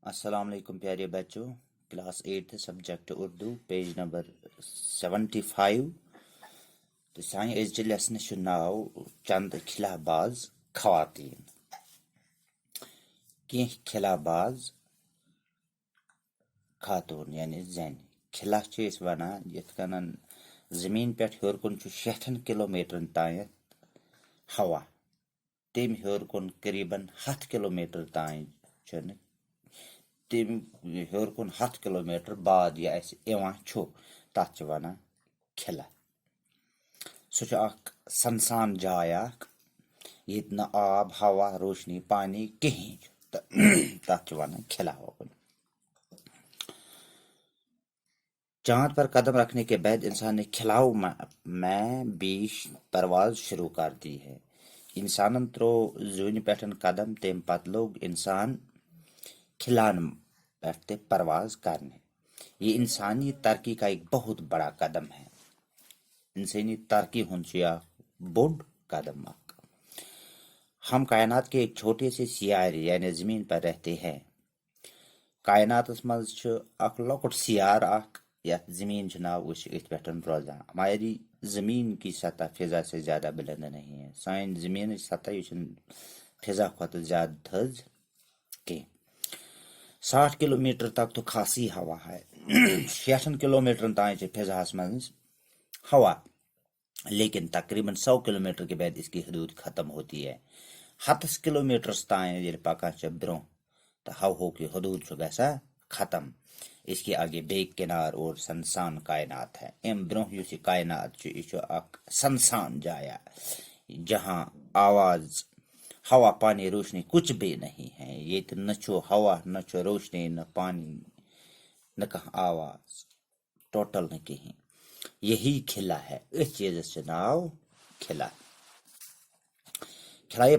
السلام علیکم پیارے بچوں، class 8 subject Urdu page number 75 تو سانہِ أزچہِ لیسنہِ چھُ ناو چند خلا باز خواتین. کینٛہہ خلا باز خاتون یعنی زنہِ. خلا چھِ أسۍ وَنان یِتھ کٔنن زٔمیٖن پٮ۪ٹھ ہیوٚر کُن چھُ 60 کِلومیٖٹرن تانٮ۪تھ ہوا، تٔمۍ ہیوٚر کُن قریٖبن 100 کِلومیٖٹر تانۍ چھُنہٕ، تٔمۍ ہیوٚر کُن 100 کِلومیٖٹر بعد یہِ اَسہِ یِوان چھُ تَتھ چھِ وَنان خلا. سُہ چھُ اکھ سنسان جاے اکھ ییٚتہِ نہٕ آب ہوا روشنی پانی کِہیٖنۍ چھُ تہٕ تَتھ چھِ وَنان خلا ہوکُن. چاند پر قدم رکھنے کے بعد انسان نے خلاؤں میں بیش پرواز شروع کر دی ہے. انسانن ترو زوٗنہِ پٮ۪ٹھ قدم تمہِ پتہٕ لوگ انسان کھلان پٮ۪ٹھ تہِ پرواز کرنے. یہ انسانی ترقی کا ایک بہت بڑا قدم ہے. انسانی ترقی ہُنٛد چھُ یہِ اکھ بوٚڑ قدم اکھ. ہم کائنات کے ایک چھوٹے سے سیارے یعنی زمین پر رہتے ہیں. کائناتس منٛز چھُ اکھ لۄکُٹ سیارٕ اکھ یتھ زمین چھُ ناو، أسۍ چھِ أتھۍ پٮ۪ٹھ روزان. ہماری زمین کی سطح فضا سے زیادہ بلند نہیں ہے. سانہِ زمینٕچ سطح یہِ چھُنہٕ فضا کھۄتہٕ زیادٕ تھٔز کینٛہہ. 60 کلومیٹر تک تو خاصی ہوا ہے. 60 کلومیٹر تانۍ چھِ فضاہس منٛز ہوا، لیکن تقریباً 100 کلومیٹر کے بعد اس کی حدود ختم ہوتی ہے. 100 کلومیٹرس تانۍ ییٚلہِ پکان چھِ برٛونٛہہ تہٕ ہوہُک یہِ حدود چھُ گژھان ختم. اس کے آگے بے کنار اور سنسان کائنات ہے. امہِ برٛونٛہہ یُس یہِ کائنات چھُ یہِ چھُ اکھ سنسان جایا جہاں آواز ہوا پانی روشنی کچھ بھی نہیں ہے. ییٚتہِ نہ چھُ ہوا نہ چھُ روشنی نہ پانی نہ کانٛہہ آواز، ٹوٹل نہٕ کِہیٖنۍ. یہی خلا ہے. أتھۍ چیٖزس چھُ ناو خلا. خلائے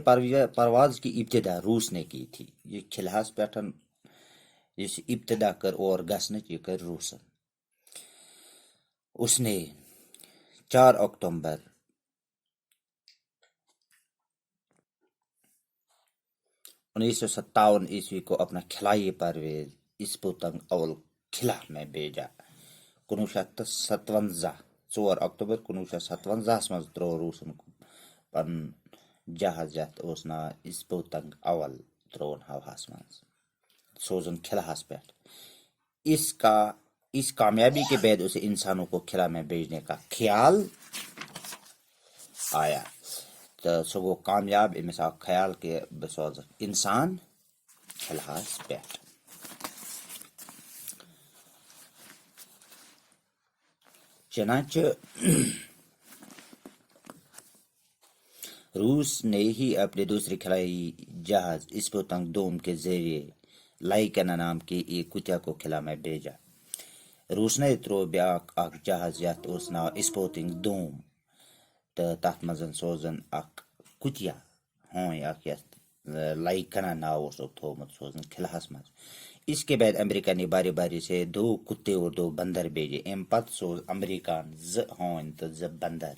پرواز کی ابتدا روس نے کی تھی. یہ خلاہس پٮ۪ٹھ یُس ابتدا کٔر اور گژھنٕچ یہِ کٔر روسن. اس نے 4 اکتوبر 1957 عیسوی کو اپنا خلائی پرویز اسپوتنگ اول خلا میں بھیجا. 1957 4 اکتوبر 1957 منٛز ترٛوو روسن پنُن جہاز یتھ اوس ناو اسپوتنگ اول، ترٛووُن ہواہس منٛز سوزن خلاہس پٮ۪ٹھ. اس کامیابی کے بعد اسے انسانوں کو خلا میں بھیجنے کا خیال آیا. تہٕ سُہ گوٚو کامیاب. أمِس آو خیال کہِ بہٕ سوزٕ انسان خلاہس پٮ۪ٹھ. چنانچہ روس نے ہی اپنے دوسرے خلائی جہاز اسپوتنگ دوم کے ذریعے لائکنا نام کے ایک کتیا کو خلا میں بھیجا. روس نے ترٛوو بیٛاکھ اکھ جہاز یتھ اوس ناو اسپوتنگ دوم تہٕ تتھ منٛز سوزن اکھ کتیا ہوٗنۍ اکھ یتھ لائکنا ناو اوسُکھ تھوٚومُت سوزن خلاہس منٛز. اس کے بعد امریکہ نے باری باری سے 2 کتے اور 2 بندر بھیجے. امہِ پتہٕ سوز امریکہ 2 ہوٗنۍ تہٕ 2 بندر.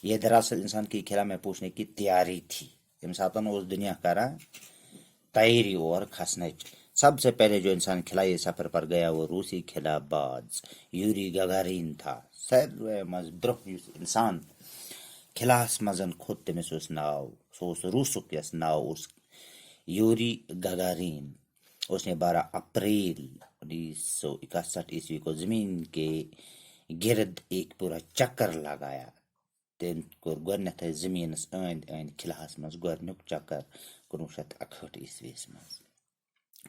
یہ دراصل انسان کی خلا میں پہنچنے کی تیاری تھی. ییٚمہِ ساتہٕ اوس دنیا کران تیاری اور کھسنٕچ. سب سے پہلے جو انسان خلائی سفر پر گیا وہ روسی خلا باز یوری گگارین تھا. ساروے منٛز برٛونٛہہ یُس انسان خلاہس منٛز کھوٚت تٔمِس اوس ناو، سُہ اوس روسُک یس ناو اوس یوری گگارین. اس نے 12 اپریل 1961 عیسوی کو زمین کے گرد ایک پورا چکر لگایا. تٔمۍ کوٚر گۄڈنیتھے زمینس أنٛدۍ أنٛدۍ خلاہس منٛز گۄڈنیُک چکر 1961 عیسویس منٛز.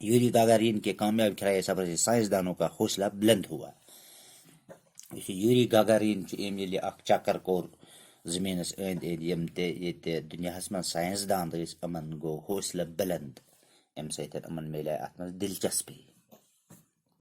یوری گاگارین کے کامیاب خلائی سفر سے سائنسدانوں کا حوصلہ بلند ہوا. یُس یوری گاگارین چھُ أمۍ ییٚلہِ اکھ چکر کوٚر زمینس أنٛدۍ أنٛدۍ یِم تہِ ییٚتہِ دُنیاہس منٛز ساینسدان ٲسۍ یِمن گوٚو حوصلہ بلند. امہِ سۭتۍ یِمن میلے اتھ منٛز دلچسپی.